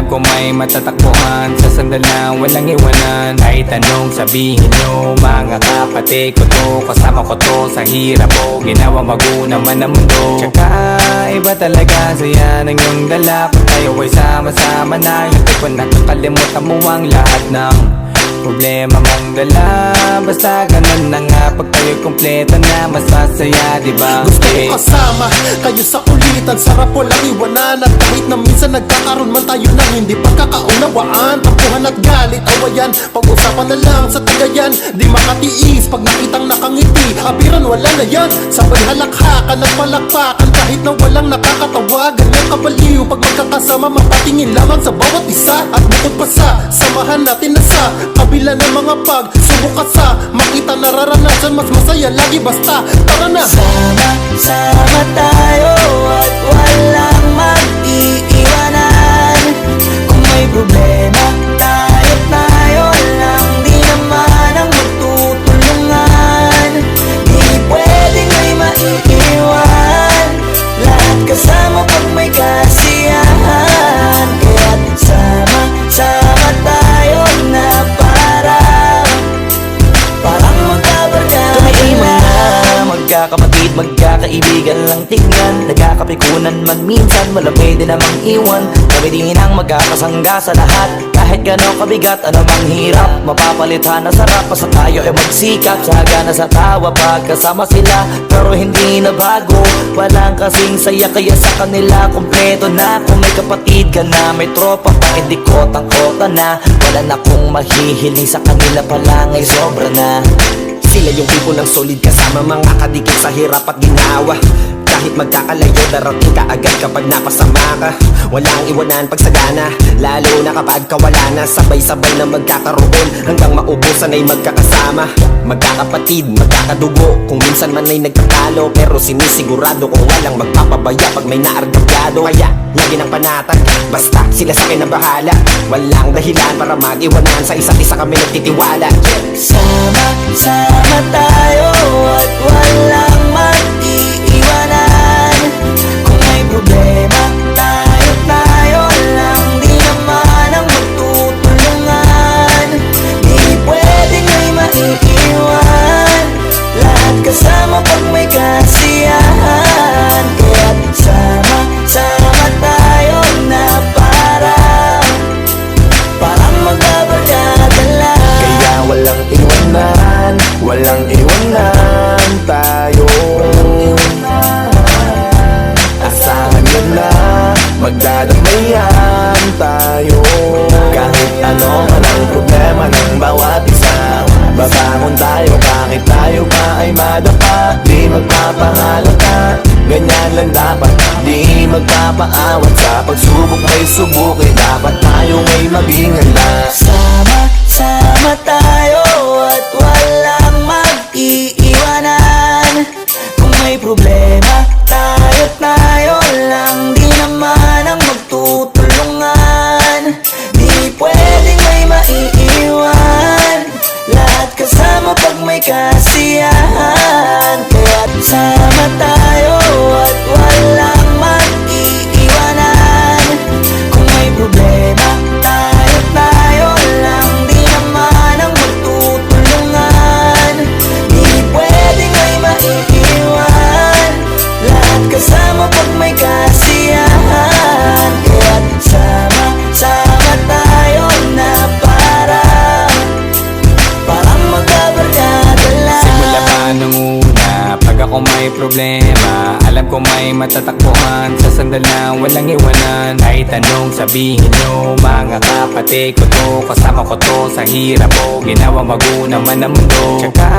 ko may matatakbuhan sa sandal na walang iwanan. Kahit anong sabihin nyo, mga kapatid ko to, kasama ko to sa hirap ko, ginawa mago naman ang mundo. Tsaka iba talaga saya ng iyong dala, pag tayo ay sama-sama na. Hindi ko nakakalimutan mo ang lahat ng problema mong dala. Basta ganun na nga, pag tayo'y kumpleto na, mas masaya, diba? Gusto ko kasama kayo sa kulitan, sarap walang iwanan. At kahit na minsan nagkakaroon man tayo ng hindi pagkakaunawaan, tampuhan at galit, awayan, pag-usapan na lang sa tagayan. Di makatiis pag nakitang nakangiti, abiran wala na yan. Sabay halakhakan at palakpakan kahit na walang nakakatawa. Ganyan kabaliw pag magkakasama, mapatingin lamang sa bawat isa. At bukod pa sa samahan natin na sa kabila ng mga pagsubok at sa makita nararanasan, mas masaya lagi basta tara na. Sama tayo at walang mag-iiwanan. Kung may problema, tayo lang, di naman ang magtutulungan. Di pwedeng may maiiwan, lahat kasama pag may kasiyahan. Kaya't sama tayo na parang magkabarkada. Kami ay magkakapatid, magkakaibigan lang tingnan. Nagkakapikunan man minsan, wala pwede namang iwan. Kami din ang magkakasangga sa lahat. Kahit gano'ng kabigat, anumang hirap, mapapalitan na sarap. Basta tayo ay magsikap, sagana sa tawa pagkasama sila. Pero hindi na bago, walang kasing saya. Kaya sa kanila kompleto na. Kung may kapatid ka na, may tropa pa, hindi kotang-kota na. Wala na kong mahihiling sa kanila pa lang ay sobra na. Sila yung tipo ng solid kasama, mga kadikit sa hirap at ginawa. Kahit magkakalayo, darating ka agad kapag napasama ka. Walang iwanan pag sagana, lalo na kapag kawala na. Sabay-sabay na magkakaroon hanggang maubusan ay magkakasama. Magkakapatid, magkakadugo, kung minsan man ay nagtatalo, pero sinisigurado kung walang magpapabaya pag may naargabyado. Kaya lagi ng panatag, basta sila sa akin na bahala. Walang dahilan para mag-iwanan, sa isa't isa kami nagtitiwala. Sama tayo at walang mag-iiwanan. Kung may problema, tayo lang, di naman ang magtutulungan. Di pwedeng may maiiwan, lahat kasama pag may kasiyahan. Kaya't sama tayo na parang magkabarkada lang. Kaya walang iwanan tayo. Asahan nyo na, magdadamayan tayo. Kahit ano man ang problema ng bawat isa, babangon tayo kahit tayo pa ay madapa. Di magpapahalata, ganyan lang dapat. Di magpapaawat, sa pagsubok may subukin. Dapat tayo may maging handa. Sama tayo at walang mag-iiwanan. Kung may problema, tayo lang, di naman ang magtutulungan. Di pwedeng may maiiwan, lahat kasama pag may kasiyahan. Kaya't sama tayo at walang mag-iiwanan. Kung may problema, tayo lang, di naman ang magtutulungan. Di pwedeng may maiiwan, lahat kasama pag may kasiyahan. Kaya't sama tayo na parang magkabarkada lang. Simula pa nung una, pag ako may problema, alam ko may matatakbuhan sa sandal na walang iwanan. Kahit anong sabihin nyo, mga kapatid ko to, kasama ko to sa hirap ko, ginawa mago naman ang mundo. Tsaka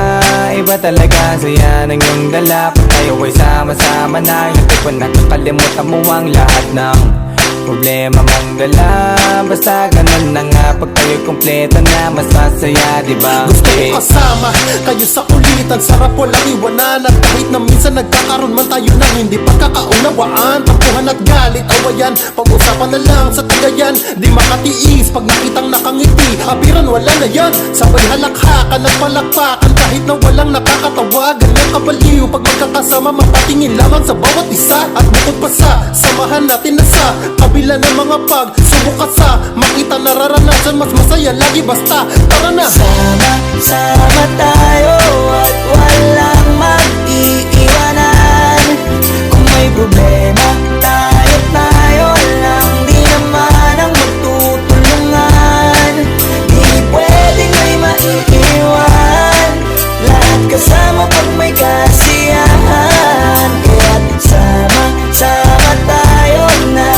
iba talaga saya ng iyong dala, pag tayo ay sama-sama na. Hindi ko nakakalimutan mo ang lahat ng problema mong dala. Basta ganun na nga, pag tayo'y kumpleto na, mas masaya, diba? Gusto ko kasama kayo sa kulitan, sarap walang iwanan. At kahit na minsan nagkakaroon man tayo ng hindi pagkakaunawaan, tampuhan tampuhan at galit, awayan. Pag-usapan na lang sa tagayan, di makatiis pag nakitang nakangiti. Abiran wala na yan, sabay halakhakan at palakpakan. Kahit na walang nakakatawa, ganyan kabaliw. Pag magkakasama, mapatingin lamang sa bawat isa. At bukod pa sa samahan natin na sa kabila ng mga pagsubok at sa makita nararanasan, mas masaya lagi basta tara na. Sama tayo at walang mag-iiwanan. Kung may problema, tayo lang, di naman ang magtutulungan. Di pwedeng may maiiwan, lahat kasama pag may kasiyahan. Kaya't sama tayo na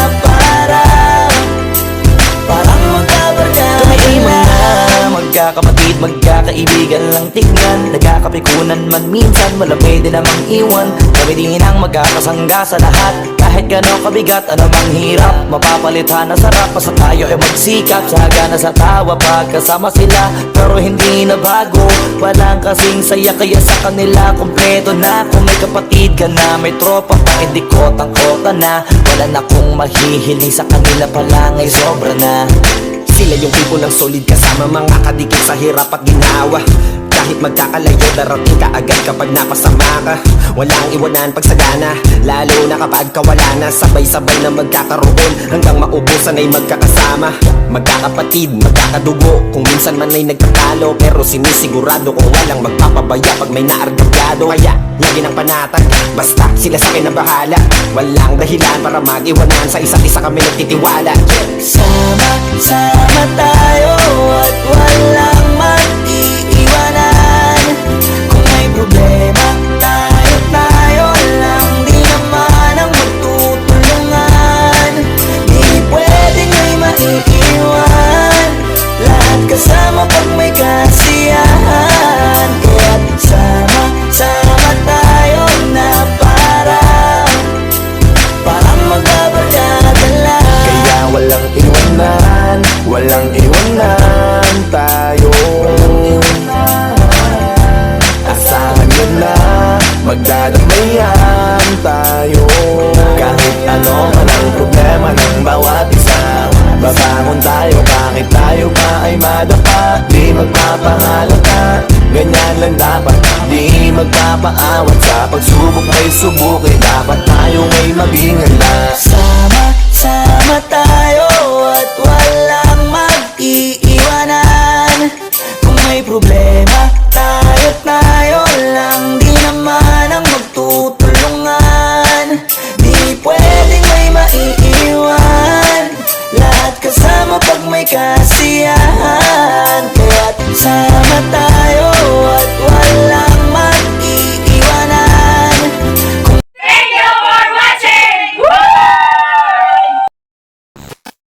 parang magkabarkada. Kami mga magkakapatid, magkakaibigan lang tingnan. Nagkakapikunan man minsan, wala pwede namang iwan. Kami din ang magkakasangga sa lahat. Kahit gano'ng kabigat, anumang hirap, mapapalitan na sarap. Basta tayo ay magsikap, sagana sa tawa pagkasama sila. Pero hindi na bago, walang kasing saya. Kaya sa kanila kompleto na. Kung may kapatid ka na, may tropa pa, hindi kotang-kota na. Wala na kong mahihiling sa kanila pa lang ay sobra na. Sila yung tipo ng solid kasama, mga kadikit sa hirap at ginawa. Kahit magkakalayo, darating ka agad kapag napasama ka. Walang iwanan pag sagana, lalo na kapag kawala na. Sabay-sabay na magkakaroon, hanggang maubusan ay magkakasama. Magkakapatid, magkakadugo, kung minsan man ay nagtatalo. Pero sinisigurado kung walang magpapabaya pag may naargabyado. Kaya, lagi ng panatag, basta sila sa akin na bahala. Walang dahilan para mag-iwanan, sa isa't isa kami nagtitiwala. Sama tayo at walang mag-iiwanan. Kung may problema, tayo lang, di naman ang magtutulungan. Di pwedeng may maiiwan, lahat kasama pag may kasiyahan. Kaya't sama tayo na parang magkabarkada lang. Kaya walang iwanan tayo. Asahan nyo na, magdadamayan tayo. Kahit ano man ang problema ng bawat isa, babangon tayo kahit tayo pa ay madapa. Di magpapahalata, ganyan lang dapat. Di magpapaawat, sa pagsubok may subukin. Dapat tayo may maging handa. Sama tayo at walang mag-iiwanan. Kung may problema, tayo lang, di naman ang magtutulungan. Di pwedeng may maiiwan, lahat kasama pag may kasiyahan.